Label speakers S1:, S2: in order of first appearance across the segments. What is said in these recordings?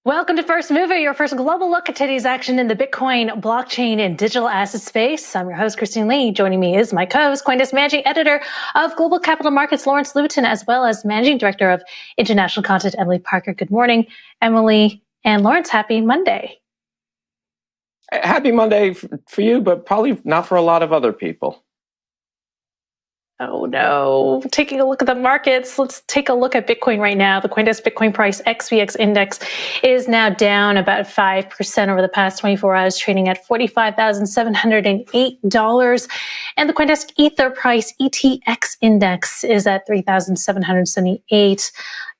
S1: Welcome to First Mover, your first global look at today's action in the Bitcoin, blockchain, and digital asset space. I'm your host, Christine Lee. Joining me is my co-host, CoinDesk Managing Editor of Global Capital Markets, Lawrence Lewitton, as well as Managing Director of International Content, Emily Parker. Good morning, Emily and Lawrence. Happy Monday.
S2: Happy Monday for you, but probably not for a lot of other people.
S1: Oh no, taking a look at the markets. Let's take a look at Bitcoin right now. The CoinDesk Bitcoin price XVX index is now down about 5% over the past 24 hours, trading at $45,708. And the CoinDesk Ether price ETX index is at 3,778.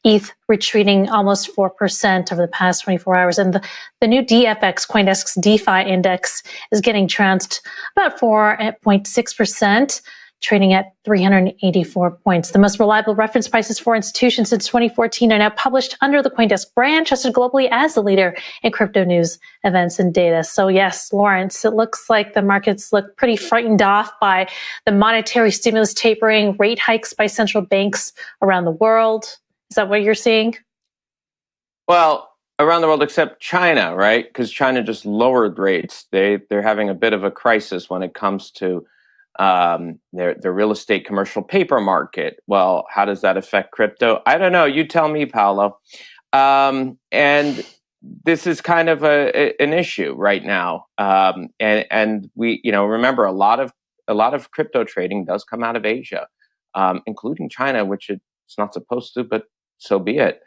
S1: ETH retreating almost 4% over the past 24 hours. And the new DFX, CoinDesk's DeFi index, is getting trounced about 4.6%. Trading at 384 points. The most reliable reference prices for institutions since 2014 are now published under the CoinDesk brand, trusted globally as the leader in crypto news, events, and data. So yes, Lawrence, it looks like the markets look pretty frightened off by the monetary stimulus tapering, rate hikes by central banks around the world. Is that what you're seeing?
S2: Well, around the world except China, right? Because China just lowered rates. They're having a bit of a crisis when it comes to their real estate commercial paper market. Well, how does that affect crypto? I don't know. You tell me, Paolo. And this is kind of an issue right now. And we, remember a lot of crypto trading does come out of Asia, including China, which it's not supposed to, but so be it.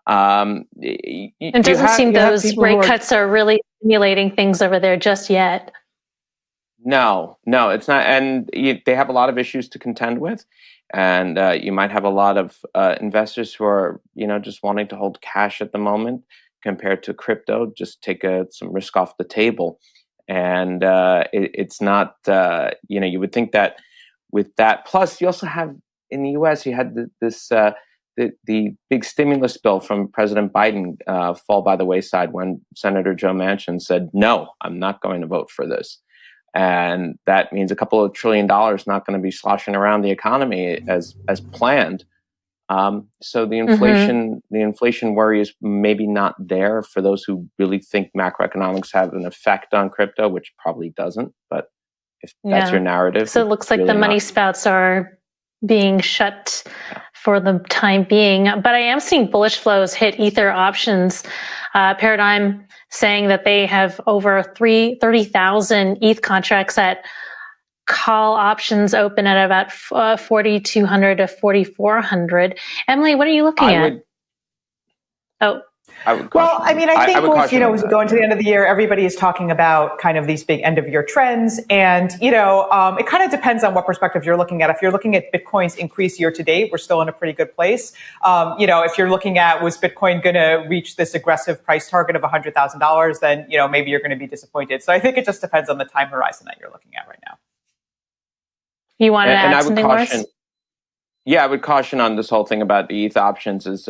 S1: It doesn't seem those rate cuts are really stimulating things over there just yet.
S2: No, it's not. And they have a lot of issues to contend with. And you might have a lot of investors who are, just wanting to hold cash at the moment compared to crypto, just take some risk off the table. And it's not, you would think that with that. Plus, you also have in the U.S., you had the big stimulus bill from President Biden fall by the wayside when Senator Joe Manchin said, no, I'm not going to vote for this. And that means a couple of $1 trillion not going to be sloshing around the economy as planned. So the inflation worry is maybe not there for those who really think macroeconomics have an effect on crypto, which probably doesn't. But if that's your narrative,
S1: so it looks like really the money spouts are being shut for the time being. But I am seeing bullish flows hit Ether options paradigm, saying that they have over 30,000 ETH contracts at call options open at about 4,200 to 4,400. Emily, what are you looking at?
S3: I think as we go into the end of the year, everybody is talking about kind of these big end of year trends. And, it kind of depends on what perspective you're looking at. If you're looking at Bitcoin's increase year to date, we're still in a pretty good place. If you're looking at, was Bitcoin going to reach this aggressive price target of $100,000, then, maybe you're going to be disappointed. So I think it just depends on the time horizon that you're looking at right now.
S1: You want to add something, Lawrence?
S2: Yeah, I would caution on this whole thing about the ETH options is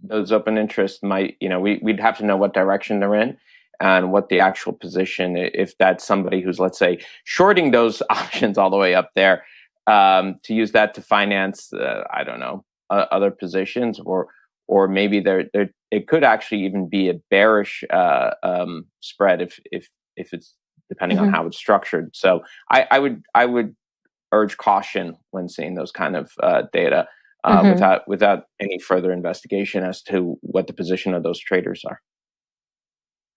S2: those open interests might, we'd have to know what direction they're in and what the actual position, if that's somebody who's, let's say, shorting those options all the way up there, to use that to finance, other positions, or maybe it could actually even be a bearish spread if it's depending on how it's structured. So I would urge caution when seeing those kind of data without any further investigation as to what the position of those traders are.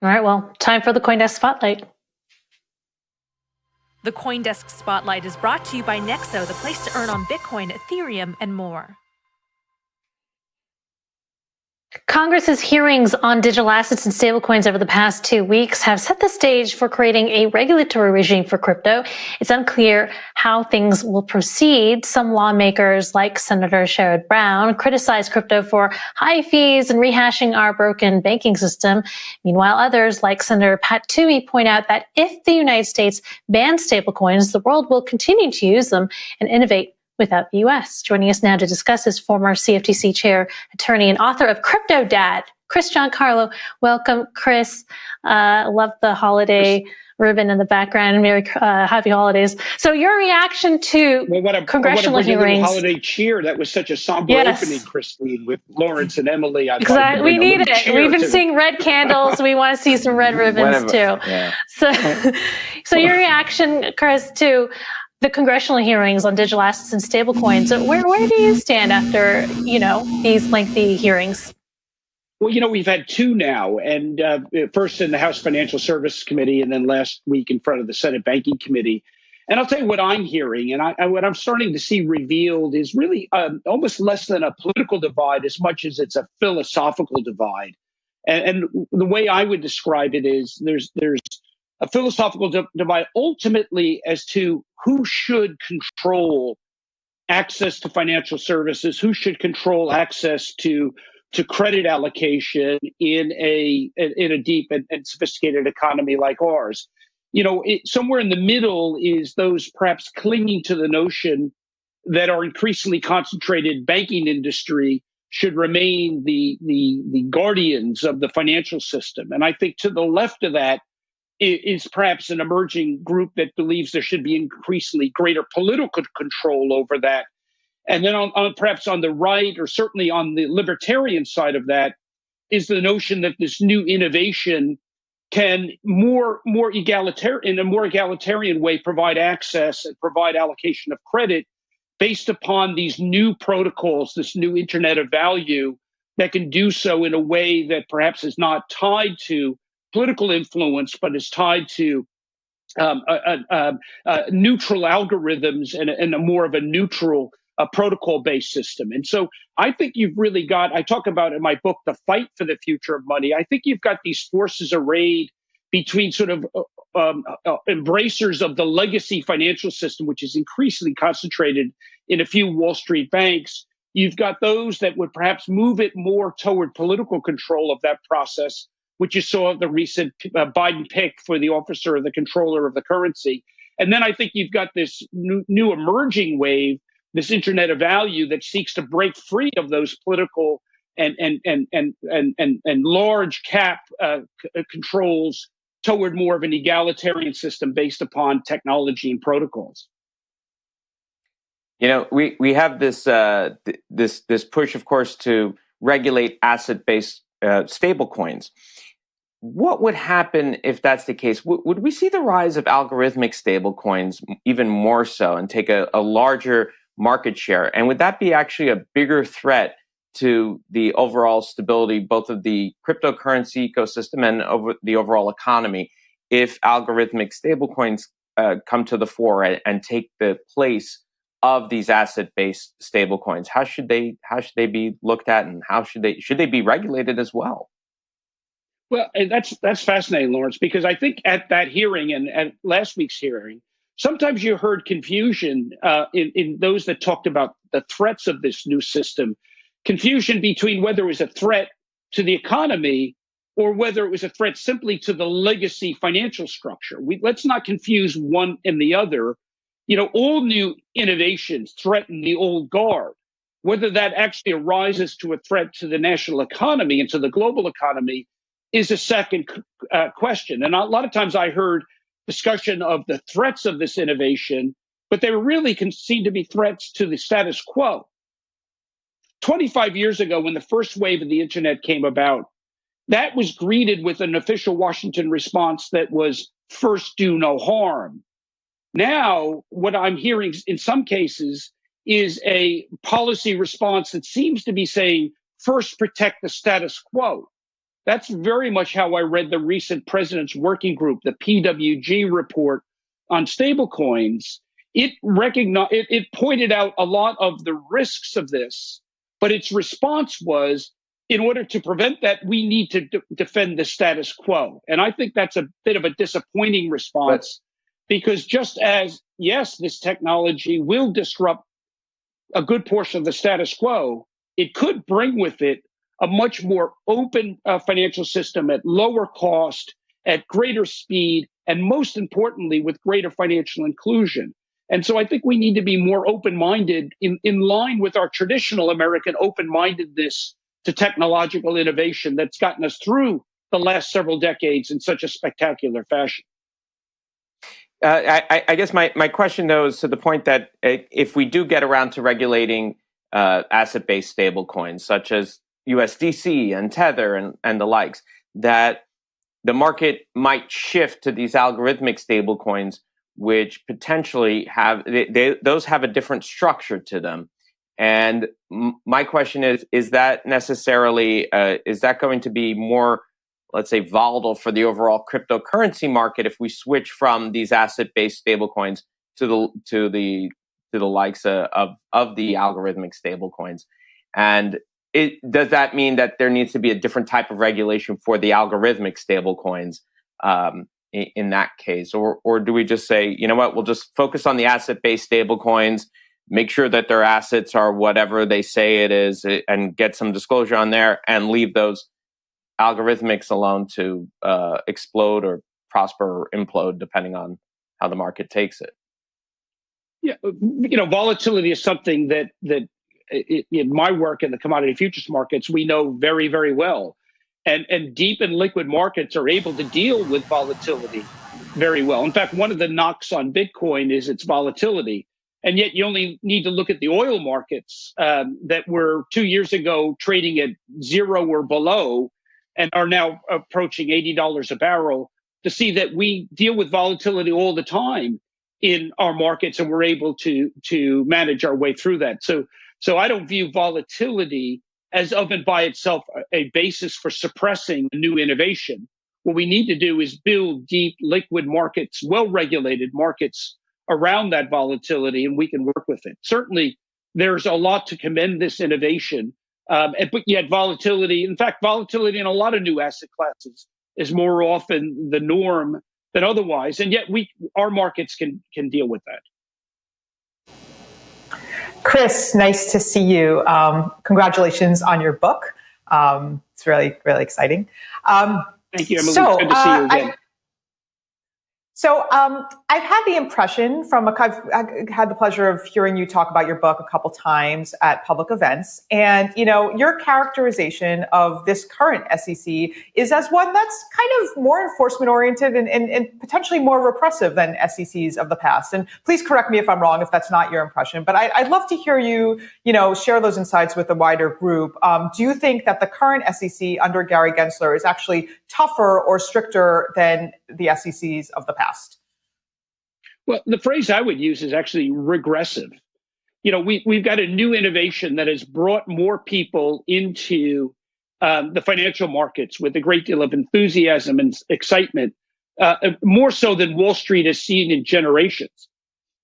S1: All right, well, time for the CoinDesk Spotlight.
S4: The CoinDesk Spotlight is brought to you by Nexo, the place to earn on Bitcoin, Ethereum, and more.
S1: Congress's hearings on digital assets and stablecoins over the past 2 weeks have set the stage for creating a regulatory regime for crypto. It's unclear how things will proceed. Some lawmakers, like Senator Sherrod Brown, criticize crypto for high fees and rehashing our broken banking system. Meanwhile, others, like Senator Pat Toomey, point out that if the United States bans stablecoins, the world will continue to use them and innovate without the U.S. Joining us now to discuss is former CFTC chair, attorney, and author of CryptoDad, Chris Giancarlo. Welcome, Chris. Love the holiday ribbon in the background. Merry happy holidays. So your reaction to congressional hearings?
S5: Holiday cheer. That was such a somber opening, Christine, with Lawrence and Emily.
S1: Exactly. We need it. We've been seeing red candles. We want to see some red ribbons too. Yeah. So your reaction, Chris, to the congressional hearings on digital assets and stablecoins. Where do you stand after, these lengthy hearings?
S5: Well, we've had two now, and first in the House Financial Services Committee, and then last week in front of the Senate Banking Committee. And I'll tell you what I'm hearing, and what I'm starting to see revealed is really almost less than a political divide as much as it's a philosophical divide. And the way I would describe it is there's a philosophical divide ultimately as to who should control access to financial services, who should control access to credit allocation in a deep and sophisticated economy like ours. Somewhere in the middle is those perhaps clinging to the notion that our increasingly concentrated banking industry should remain the guardians of the financial system. And I think to the left of that is perhaps an emerging group that believes there should be increasingly greater political control over that. And then perhaps on the right, or certainly on the libertarian side of that, is the notion that this new innovation can in a more egalitarian way provide access and provide allocation of credit based upon these new protocols, this new Internet of Value that can do so in a way that perhaps is not tied to political influence, but is tied to neutral algorithms and a more of a neutral protocol-based system. And so I think you've really got, I talk about in my book, The Fight for the Future of Money. I think you've got these forces arrayed between sort of embracers of the legacy financial system, which is increasingly concentrated in a few Wall Street banks. You've got those that would perhaps move it more toward political control of that process, which you saw the recent Biden pick for the officer of the controller of the currency. And then I think you've got this new emerging wave, this Internet of Value that seeks to break free of those political and large cap controls toward more of an egalitarian system based upon technology and protocols.
S2: We have this this push, of course, to regulate asset-based stablecoins. What would happen if that's the case? Would we see the rise of algorithmic stablecoins even more so and take a larger market share? And would that be actually a bigger threat to the overall stability, both of the cryptocurrency ecosystem and over the overall economy, if algorithmic stablecoins come to the fore and take the place of these asset-based stablecoins? How should they be looked at, and should they be regulated as well?
S5: Well, that's fascinating, Lawrence, because I think at that hearing and at last week's hearing, sometimes you heard confusion in those that talked about the threats of this new system, confusion between whether it was a threat to the economy or whether it was a threat simply to the legacy financial structure. Let's not confuse one and the other. All new innovations threaten the old guard. Whether that actually arises to a threat to the national economy and to the global economy is a second question. And a lot of times I heard discussion of the threats of this innovation, but they really seem to be threats to the status quo. 25 years ago, when the first wave of the internet came about, that was greeted with an official Washington response that was first do no harm. Now, what I'm hearing in some cases is a policy response that seems to be saying first protect the status quo. That's very much how I read the recent President's Working Group, the PWG report on stablecoins. It pointed out a lot of the risks of this, but its response was, in order to prevent that, we need to defend the status quo. And I think that's a bit of a disappointing response, because just as, yes, this technology will disrupt a good portion of the status quo, it could bring with it a much more open financial system at lower cost, at greater speed, and most importantly, with greater financial inclusion. And so I think we need to be more open-minded in line with our traditional American open-mindedness to technological innovation that's gotten us through the last several decades in such a spectacular fashion.
S2: I guess my question, though, is to the point that if we do get around to regulating asset-based stablecoins, such as USDC and Tether and the likes, that the market might shift to these algorithmic stablecoins, which potentially those have a different structure to them. And my question is that necessarily, is that going to be more, let's say, volatile for the overall cryptocurrency market if we switch from these asset-based stablecoins to the likes of the algorithmic stablecoins? And does that mean that there needs to be a different type of regulation for the algorithmic stablecoins in that case? Or do we just say, you know what, we'll just focus on the asset-based stablecoins, make sure that their assets are whatever they say it is, and get some disclosure on there, and leave those algorithmics alone to explode or prosper or implode, depending on how the market takes it?
S5: Yeah, volatility is something that in my work in the commodity futures markets, we know very, very well. And deep and liquid markets are able to deal with volatility very well. In fact, one of the knocks on Bitcoin is its volatility. And yet you only need to look at the oil markets that were 2 years ago trading at zero or below and are now approaching $80 a barrel to see that we deal with volatility all the time in our markets, and we're able to manage our way through that. So I don't view volatility as of and by itself a basis for suppressing new innovation. What we need to do is build deep, liquid markets, well-regulated markets around that volatility, and we can work with it. Certainly, there's a lot to commend this innovation, but yet volatility, in fact, volatility in a lot of new asset classes is more often the norm than otherwise, and yet our markets can deal with that.
S3: Chris, nice to see you. Congratulations on your book. It's really, really exciting.
S5: Thank you, Emily. It's good to see you again.
S3: I've had the impression I've had the pleasure of hearing you talk about your book a couple times at public events. And, your characterization of this current SEC is as one that's kind of more enforcement oriented and potentially more repressive than SECs of the past. And please correct me if I'm wrong, if that's not your impression, but I'd love to hear you, share those insights with the wider group. Do you think that the current SEC under Gary Gensler is actually tougher or stricter than the SECs of the past?
S5: Well, the phrase I would use is actually regressive. We've got a new innovation that has brought more people into the financial markets with a great deal of enthusiasm and excitement, more so than Wall Street has seen in generations.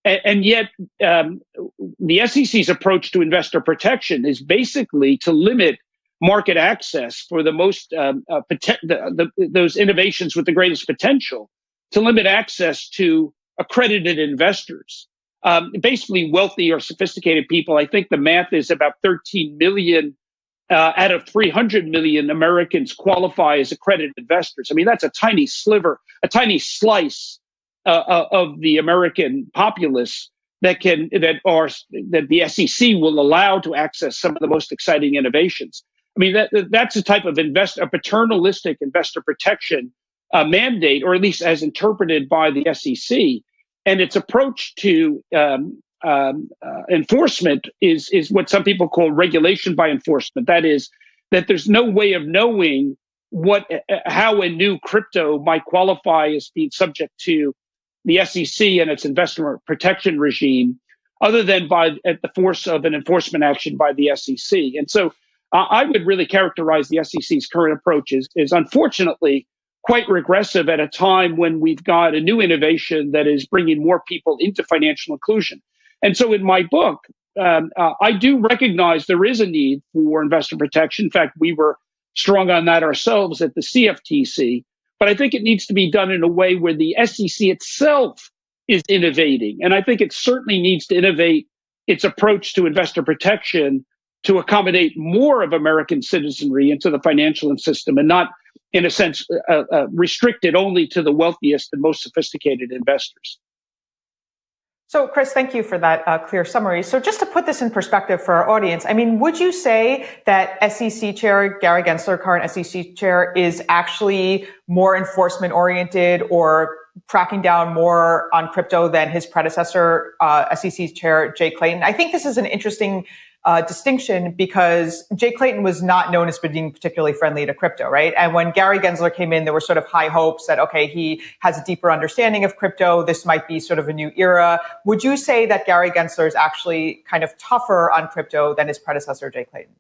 S5: And yet, the SEC's approach to investor protection is basically to limit market access for the most those innovations with the greatest potential, to limit access to accredited investors, basically wealthy or sophisticated people. I think the math is about 13 million out of 300 million Americans qualify as accredited investors. I mean, that's a tiny sliver, a tiny slice of the American populace that the SEC will allow to access some of the most exciting innovations. I mean, that's a type of a paternalistic investor protection mandate, or at least as interpreted by the SEC. And its approach to enforcement is what some people call regulation by enforcement. That is, that there's no way of knowing how a new crypto might qualify as being subject to the SEC and its investor protection regime, other than at the force of an enforcement action by the SEC. And so I would really characterize the SEC's current approach as unfortunately quite regressive at a time when we've got a new innovation that is bringing more people into financial inclusion. And so in my book, I do recognize there is a need for investor protection. In fact, we were strong on that ourselves at the CFTC. But I think it needs to be done in a way where the SEC itself is innovating. And I think it certainly needs to innovate its approach to investor protection to accommodate more of American citizenry into the financial system, and not, in a sense, restricted only to the wealthiest and most sophisticated investors.
S3: So, Chris, thank you for that clear summary. So just to put this in perspective for our audience, I mean, would you say that SEC Chair Gary Gensler, current SEC Chair, is actually more enforcement oriented or cracking down more on crypto than his predecessor, SEC Chair Jay Clayton? I think this is an interesting distinction because Jay Clayton was not known as being particularly friendly to crypto, right? And when Gary Gensler came in, there were sort of high hopes that, okay, he has a deeper understanding of crypto. This might be sort of a new era. Would you say that Gary Gensler is actually kind of tougher on crypto than his predecessor, Jay Clayton?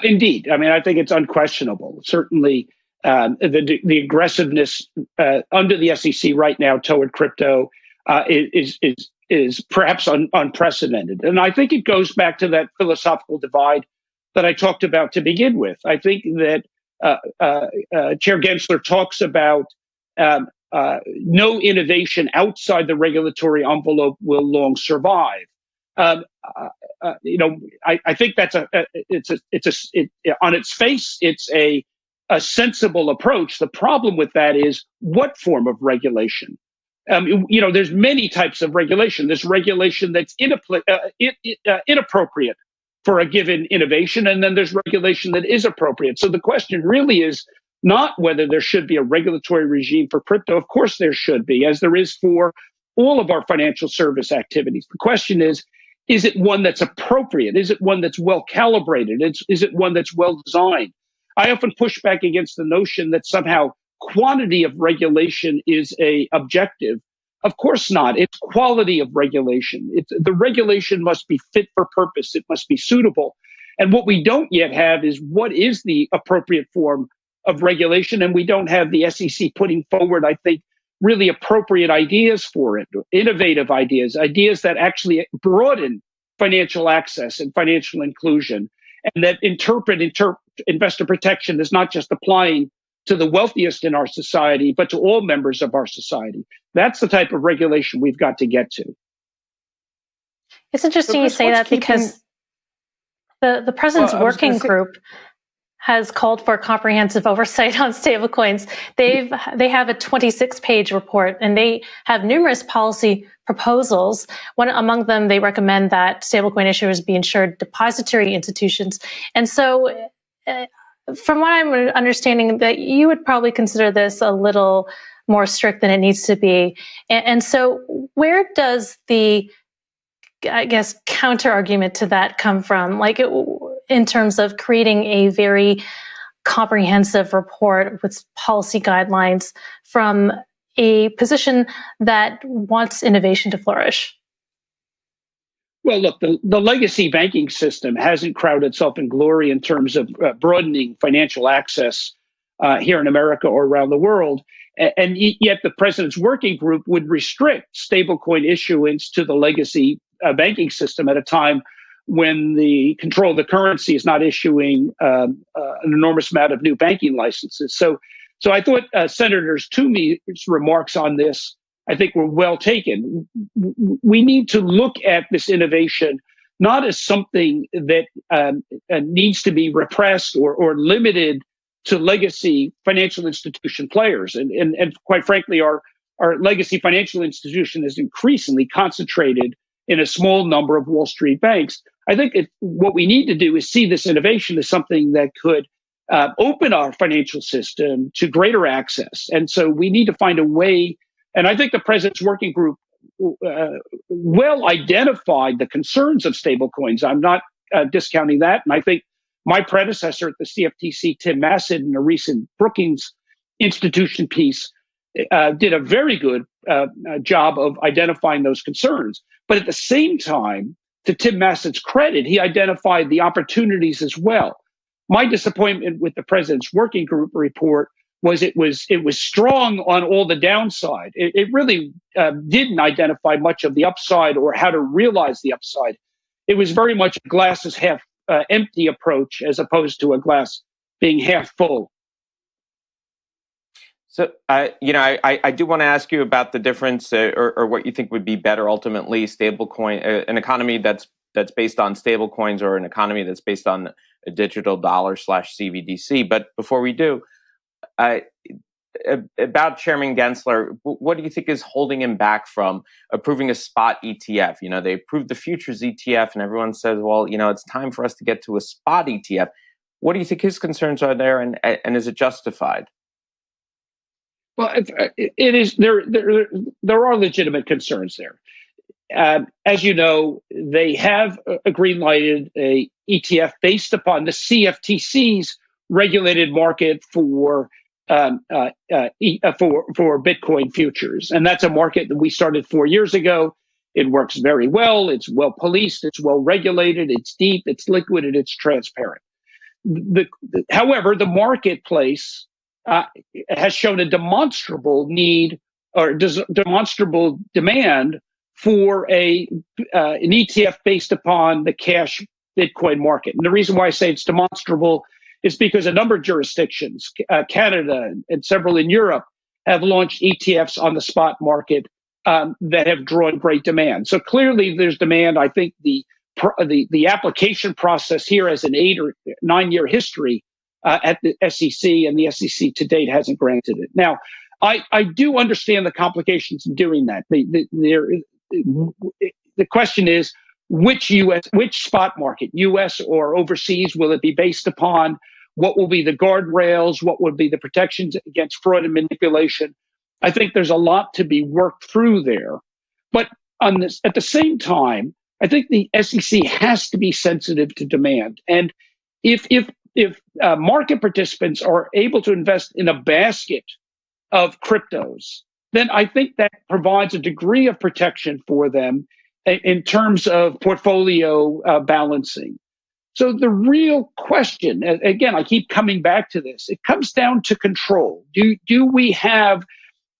S5: Indeed. I mean, I think it's unquestionable. Certainly, the aggressiveness under the SEC right now toward crypto is perhaps unprecedented. And I think it goes back to that philosophical divide that I talked about to begin with. I think that Chair Gensler talks about no innovation outside the regulatory envelope will long survive. I think that's on its face, it's a sensible approach. The problem with that is what form of regulation? There's many types of regulation. There's regulation that's inappropriate for a given innovation, and then there's regulation that is appropriate. So the question really is not whether there should be a regulatory regime for crypto. Of course there should be, as there is for all of our financial service activities. The question is it one that's appropriate? Is it one that's well calibrated? Is it one that's well designed? I often push back against the notion that somehow quantity of regulation is a objective. Of course not. It's quality of regulation. The regulation must be fit for purpose. It must be suitable. And what we don't yet have is what is the appropriate form of regulation. And we don't have the SEC putting forward, I think, really appropriate ideas for it, innovative ideas that actually broaden financial access and financial inclusion, and that interpret investor protection as not just applying to the wealthiest in our society, but to all members of our society. That's the type of regulation we've got to get to.
S1: It's interesting you say that because the President's Working Group has called for comprehensive oversight on stablecoins. They have a 26-page report, and they have numerous policy proposals. Among them, they recommend that stablecoin issuers be insured depository institutions. And so, from what I'm understanding, that you would probably consider this a little more strict than it needs to be. And so, where does the, I guess, counter argument to that come from? In terms of creating a very comprehensive report with policy guidelines from a position that wants innovation to flourish?
S5: Well, look, the legacy banking system hasn't crowned itself in glory in terms of broadening financial access here in America or around the world. And yet the President's Working Group would restrict stablecoin issuance to the legacy banking system at a time when the control of the currency is not issuing an enormous amount of new banking licenses. So I thought Senator Toomey's remarks on this, I think, were well taken. We need to look at this innovation not as something that needs to be repressed or limited to legacy financial institution players. And quite frankly, our legacy financial institution is increasingly concentrated in a small number of Wall Street banks. I think what we need to do is see this innovation as something that could open our financial system to greater access. And so we need to find a way. And I think the President's Working Group well identified the concerns of stablecoins. I'm not discounting that. And I think my predecessor at the CFTC, Tim Massad, in a recent Brookings Institution piece, did a very good job of identifying those concerns. But at the same time, to Tim Massad's credit, he identified the opportunities as well. My disappointment with the President's Working Group report was it was strong on all the downside. It really didn't identify much of the upside or how to realize the upside. It was very much a glass is half empty approach as opposed to a glass being half full.
S2: So, I do want to ask you about the difference or what you think would be better ultimately, stablecoin, an economy that's based on stablecoins or an economy that's based on a digital dollar / CBDC. But before we do, about Chairman Gensler, what do you think is holding him back from approving a spot ETF? You know, they approved the futures ETF, and everyone says, well, you know, it's time for us to get to a spot ETF. What do you think his concerns are there, and is it justified?
S5: Well, it is. There are legitimate concerns there. As you know, they have green-lighted a ETF based upon the CFTC's regulated market for Bitcoin futures, and that's a market that we started 4 years ago. It works very well. It's well policed. It's well regulated. It's deep. It's liquid, and it's transparent. However, the marketplace has shown a demonstrable need or demonstrable demand for an ETF based upon the cash Bitcoin market. And the reason why I say it's demonstrable is because a number of jurisdictions, Canada and several in Europe, have launched ETFs on the spot market that have drawn great demand. So clearly there's demand. I think the application process here has an 8 or 9 year history at the SEC, and the SEC to date hasn't granted it. Now, I do understand the complications in doing that. The question is, which spot market, U.S. or overseas, will it be based upon? What will be the guardrails? What would be the protections against fraud and manipulation? I think there's a lot to be worked through there. But on this, at the same time, I think the SEC has to be sensitive to demand. And if market participants are able to invest in a basket of cryptos, then I think that provides a degree of protection for them in terms of portfolio balancing. So the real question, again, I keep coming back to this, it comes down to control. Do we have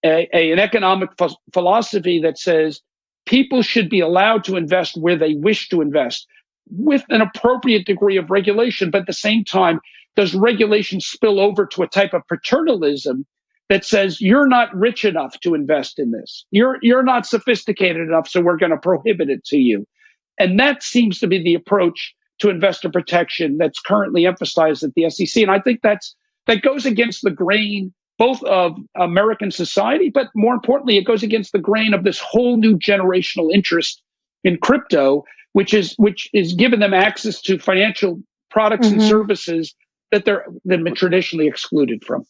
S5: an economic philosophy that says people should be allowed to invest where they wish to invest with an appropriate degree of regulation, but at the same time, does regulation spill over to a type of paternalism that says you're not rich enough to invest in this? You're not sophisticated enough, so we're going to prohibit it to you. And that seems to be the approach to investor protection that's currently emphasized at the SEC. And I think that goes against the grain both of American society, but more importantly, it goes against the grain of this whole new generational interest in crypto, which is giving them access to financial products and services that they've been traditionally excluded from.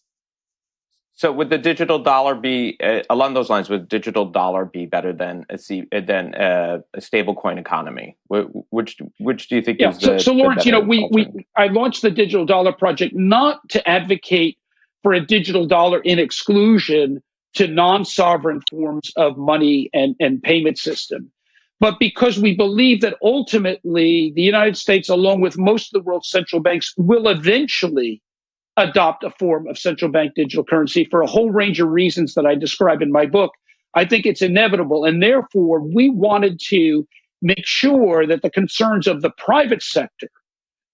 S2: So would the digital dollar be, along those lines, would digital dollar be better than a stablecoin economy? Which do you think is the
S5: So Lawrence, I launched the Digital Dollar Project not to advocate for a digital dollar in exclusion to non-sovereign forms of money and payment system, but because we believe that ultimately the United States, along with most of the world's central banks, will eventually adopt a form of central bank digital currency for a whole range of reasons that I describe in my book. I think it's inevitable. And therefore, we wanted to make sure that the concerns of the private sector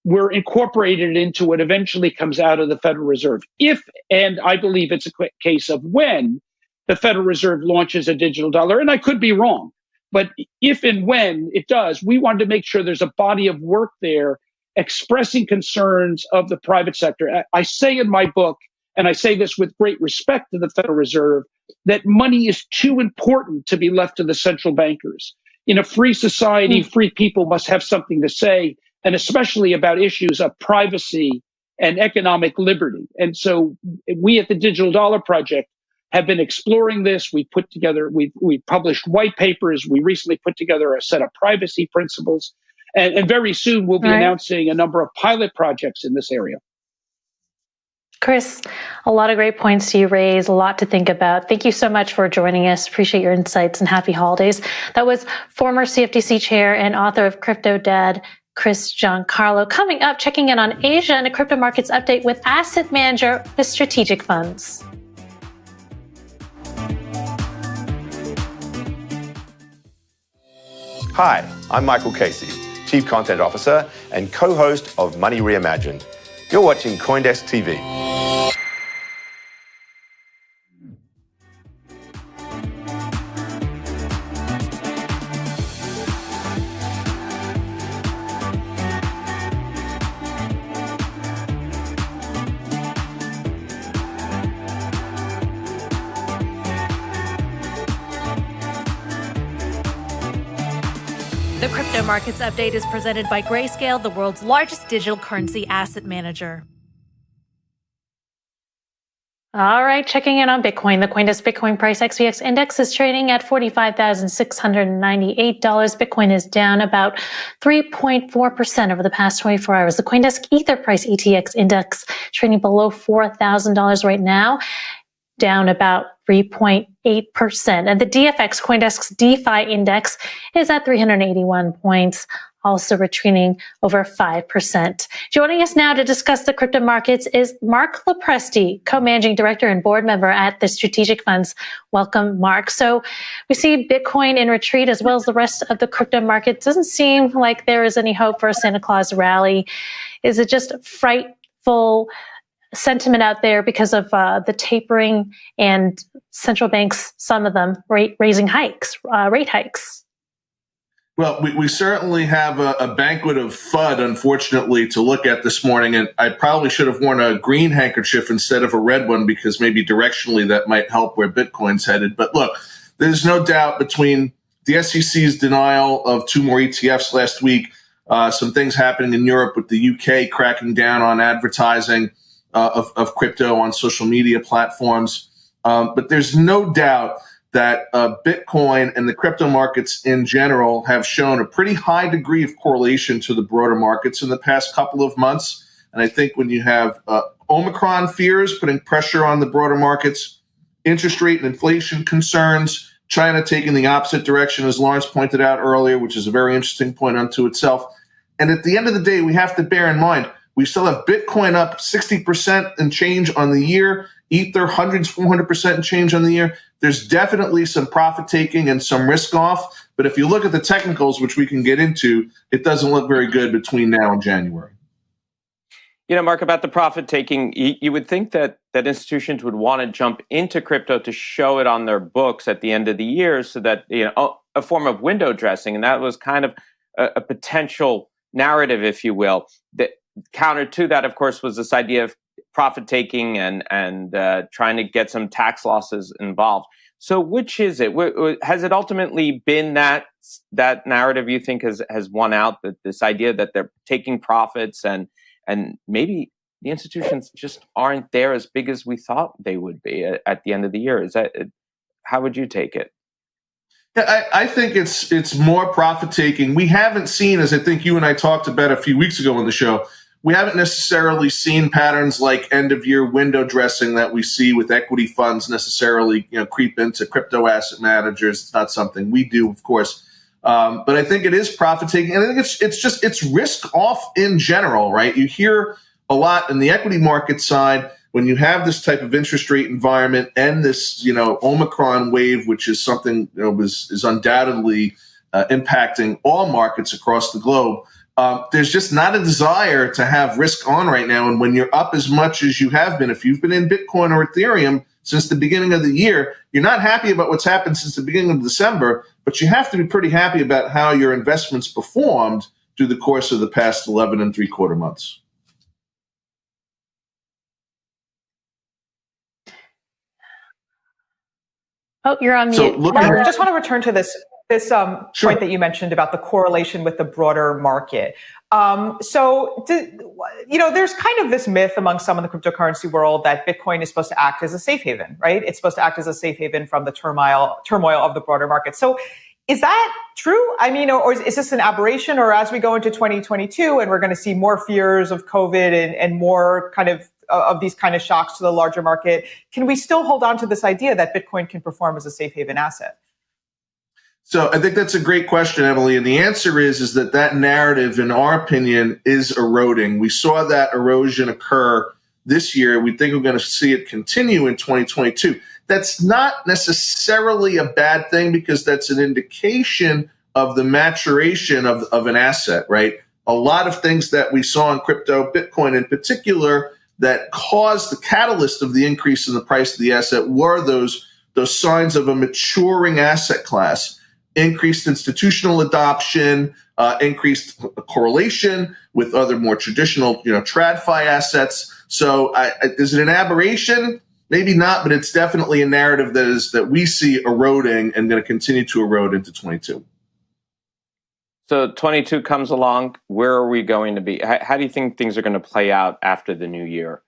S5: were incorporated into what eventually comes out of the Federal Reserve. If, and I believe it's a case of when, the Federal Reserve launches a digital dollar, and I could be wrong, but if and when it does, we wanted to make sure there's a body of work there expressing concerns of the private sector. I say in my book, and I say this with great respect to the Federal Reserve, that money is too important to be left to the central bankers. In a free society, free people must have something to say, and especially about issues of privacy and economic liberty. And so we at the Digital Dollar Project have been exploring this. We published white papers. We recently put together a set of privacy principles. And very soon we'll be announcing a number of pilot projects in this area.
S1: Chris, a lot of great points you raised, a lot to think about. Thank you so much for joining us. Appreciate your insights and happy holidays. That was former CFTC chair and author of CryptoDad, Chris Giancarlo. Coming up, checking in on Asia and a crypto markets update with asset manager with strategic funds.
S6: Hi, I'm Michael Casey, Chief Content Officer and co-host of Money Reimagined. You're watching CoinDesk TV.
S4: The Crypto Markets Update is presented by Grayscale, the world's largest digital currency asset manager.
S1: All right, checking in on Bitcoin. The Coindesk Bitcoin price XVX index is trading at $45,698. Bitcoin is down about 3.4% over the past 24 hours. The Coindesk Ether price ETX index trading below $4,000 right now, down about 3.8%. And the DFX, Coindesk's DeFi index, is at 381 points, also retreating over 5%. Joining us now to discuss the crypto markets is Marc Lopresti, co-managing director and board member at the Strategic Funds. Welcome, Marc. So we see Bitcoin in retreat as well as the rest of the crypto market. Doesn't seem like there is any hope for a Santa Claus rally. Is it just frightful sentiment out there because of the tapering and central banks, some of them raising rate hikes?
S7: Well, we certainly have a banquet of FUD, unfortunately, to look at this morning. And I probably should have worn a green handkerchief instead of a red one because maybe directionally that might help where Bitcoin's headed. But look, there's no doubt between the SEC's denial of 2 more ETFs last week, some things happening in Europe with the UK cracking down on advertising of crypto on social media platforms. But there's no doubt that Bitcoin and the crypto markets in general have shown a pretty high degree of correlation to the broader markets in the past couple of months. And I think when you have Omicron fears putting pressure on the broader markets, interest rate and inflation concerns, China taking the opposite direction, as Lawrence pointed out earlier, which is a very interesting point unto itself. And at the end of the day, we have to bear in mind, we still have Bitcoin up 60% and change on the year, Ether hundreds, 400% and change on the year. There's definitely some profit taking and some risk off. But if you look at the technicals, which we can get into, it doesn't look very good between now and January.
S2: You know, Mark, about the profit taking, you would think that institutions would want to jump into crypto to show it on their books at the end of the year so that, a form of window dressing. And that was kind of a potential narrative, if you will. The counter to that, of course, was this idea of profit taking and trying to get some tax losses involved. So which is it? Has it ultimately been that narrative you think has won out, that this idea that they're taking profits and maybe the institutions just aren't there as big as we thought they would be at the end of the year? Is that, how would you take it?
S7: Yeah, I think it's more profit taking. We haven't seen, as I think you and I talked about a few weeks ago on the show, we haven't necessarily seen patterns like end of year window dressing that we see with equity funds necessarily, creep into crypto asset managers. It's not something we do, of course. But I think it is profit taking. And I think it's risk off in general, right? You hear a lot in the equity market side when you have this type of interest rate environment and this, Omicron wave, which is something is undoubtedly impacting all markets across the globe. There's just not a desire to have risk on right now. And when you're up as much as you have been, if you've been in Bitcoin or Ethereum since the beginning of the year, you're not happy about what's happened since the beginning of December, but you have to be pretty happy about how your investments performed through the course of the past 11 3/4 months.
S1: Oh, you're on mute.
S7: So
S3: I just want to return to this
S7: Sure.
S3: point that you mentioned about the correlation with the broader market. There's kind of this myth among some in the cryptocurrency world that Bitcoin is supposed to act as a safe haven, right? It's supposed to act as a safe haven from the turmoil of the broader market. So is that true? I mean, or is this an aberration? Or as we go into 2022 and we're going to see more fears of COVID and more kind of these kind of shocks to the larger market, can we still hold on to this idea that Bitcoin can perform as a safe haven asset?
S7: So I think that's a great question, Emily. And the answer is that narrative, in our opinion, is eroding. We saw that erosion occur this year. We think we're going to see it continue in 2022. That's not necessarily a bad thing because that's an indication of the maturation of an asset, right? A lot of things that we saw in crypto, Bitcoin in particular, that caused the catalyst of the increase in the price of the asset were those signs of a maturing asset class. Increased institutional adoption, increased correlation with other more traditional, TradFi assets. So is it an aberration? Maybe not, but it's definitely a narrative that we see eroding and going to continue to erode into 22.
S2: So 22 comes along. Where are we going to be? How do you think things are going to play out after the new year?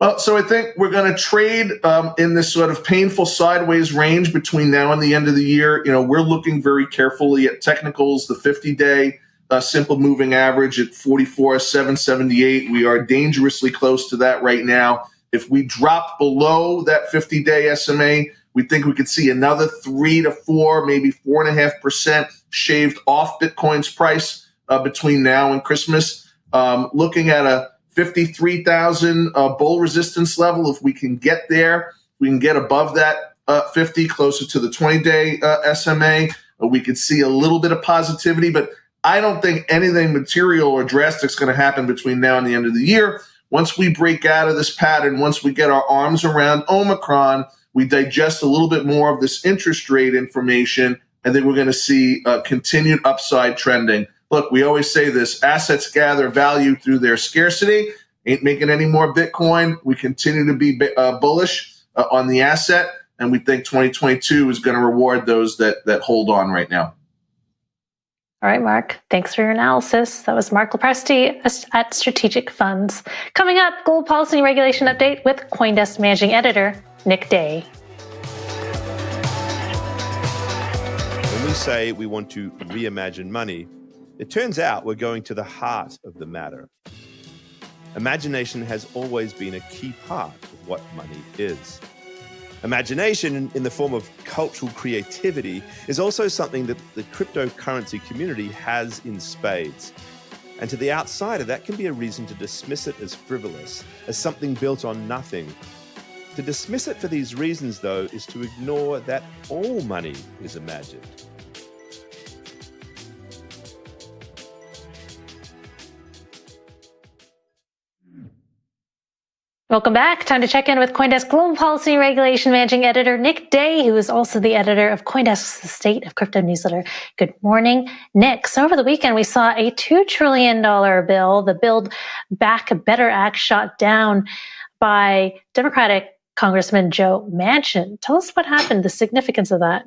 S7: Well, so I think we're going to trade in this sort of painful sideways range between now and the end of the year. We're looking very carefully at technicals, the 50-day simple moving average at 44,778. We are dangerously close to that right now. If we drop below that 50-day SMA, we think we could see another 3 to 4, maybe 4.5% shaved off Bitcoin's price between now and Christmas. Looking at a 53,000 bull resistance level. If we can get there, we can get above that 50, closer to the 20-day SMA. We could see a little bit of positivity, but I don't think anything material or drastic is going to happen between now and the end of the year. Once we break out of this pattern, once we get our arms around Omicron, we digest a little bit more of this interest rate information, and then we're going to see continued upside trending. Look, we always say this, assets gather value through their scarcity. Ain't making any more Bitcoin. We continue to be bullish on the asset, and we think 2022 is going to reward those that hold on right now.
S1: All right, Mark, thanks for your analysis. That was Marc Lopresti at Strategic Funds. Coming up, Global Policy and Regulation Update with CoinDesk Managing Editor Nick Day.
S6: When we say we want to reimagine money, it turns out we're going to the heart of the matter. Imagination has always been a key part of what money is. Imagination, in the form of cultural creativity, is also something that the cryptocurrency community has in spades. And to the outsider, that can be a reason to dismiss it as frivolous, as something built on nothing. To dismiss it for these reasons, though, is to ignore that all money is imagined.
S1: Welcome back. Time to check in with CoinDesk Global Policy and Regulation Managing Editor Nick Day, who is also the editor of CoinDesk's The State of Crypto newsletter. Good morning, Nick. So over the weekend, we saw a $2 trillion bill, the Build Back Better Act, shot down by Democratic Congressman Joe Manchin. Tell us what happened, the significance of that.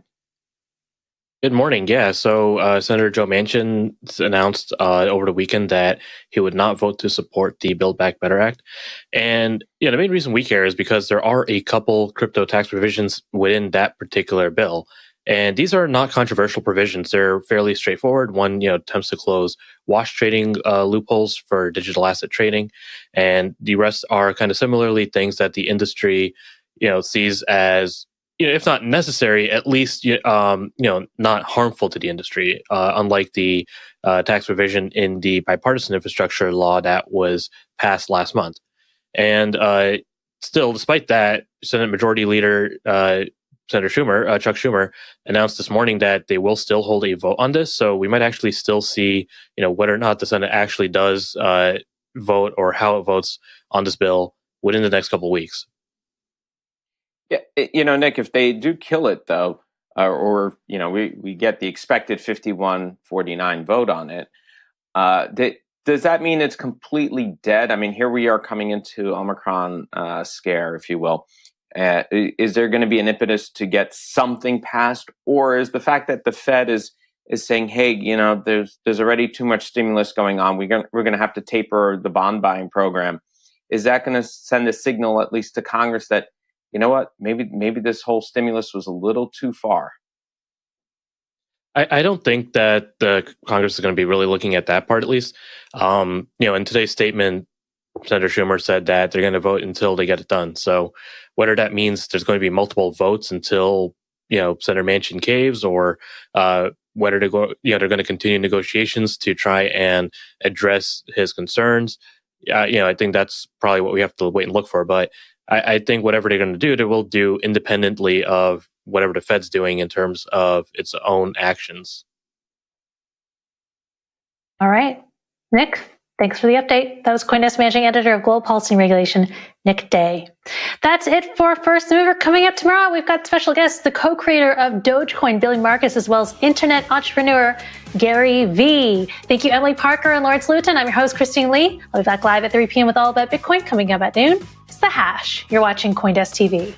S8: Good morning. Yeah, so Senator Joe Manchin announced over the weekend that he would not vote to support the Build Back Better Act. And the main reason we care is because there are a couple crypto tax provisions within that particular bill. And these are not controversial provisions. They're fairly straightforward. One, attempts to close wash trading loopholes for digital asset trading. And the rest are kind of similarly things that the industry, sees as if not necessary, at least not harmful to the industry, unlike the tax provision in the bipartisan infrastructure law that was passed last month. And still, despite that, Senate Majority Leader Senator Chuck Schumer, announced this morning that they will still hold a vote on this. So we might actually still see, whether or not the Senate actually does vote or how it votes on this bill within the next couple of weeks.
S2: Yeah, Nick, if they do kill it, though, or we get the expected 51-49 vote on it, does that mean it's completely dead? I mean, here we are coming into Omicron scare, if you will. Is there going to be an impetus to get something passed, or is the fact that the Fed is saying, hey, there's already too much stimulus going on, we're going to have to taper the bond buying program? Is that going to send a signal, at least to Congress, that maybe this whole stimulus was a little too far?
S8: I don't think that the Congress is going to be really looking at that part, at least. In today's statement, Senator Schumer said that they're going to vote until they get it done. So whether that means there's going to be multiple votes until, Senator Manchin caves, or whether they're going to continue negotiations to try and address his concerns, I think that's probably what we have to wait and look for. But I think whatever they're going to do, they will do independently of whatever the Fed's doing in terms of its own actions.
S1: All right. Nick, thanks for the update. That was CoinDesk Managing Editor of Global Policy and Regulation, Nick Day. That's it for First Mover. Coming up tomorrow, we've got special guests, the co-creator of Dogecoin, Billy Marcus, as well as internet entrepreneur Gary Vee. Thank you, Emily Parker and Lawrence Luton. I'm your host, Christine Lee. I'll be back live at 3 p.m. with All About Bitcoin. Coming up at noon, it's The Hash. You're watching CoinDesk TV.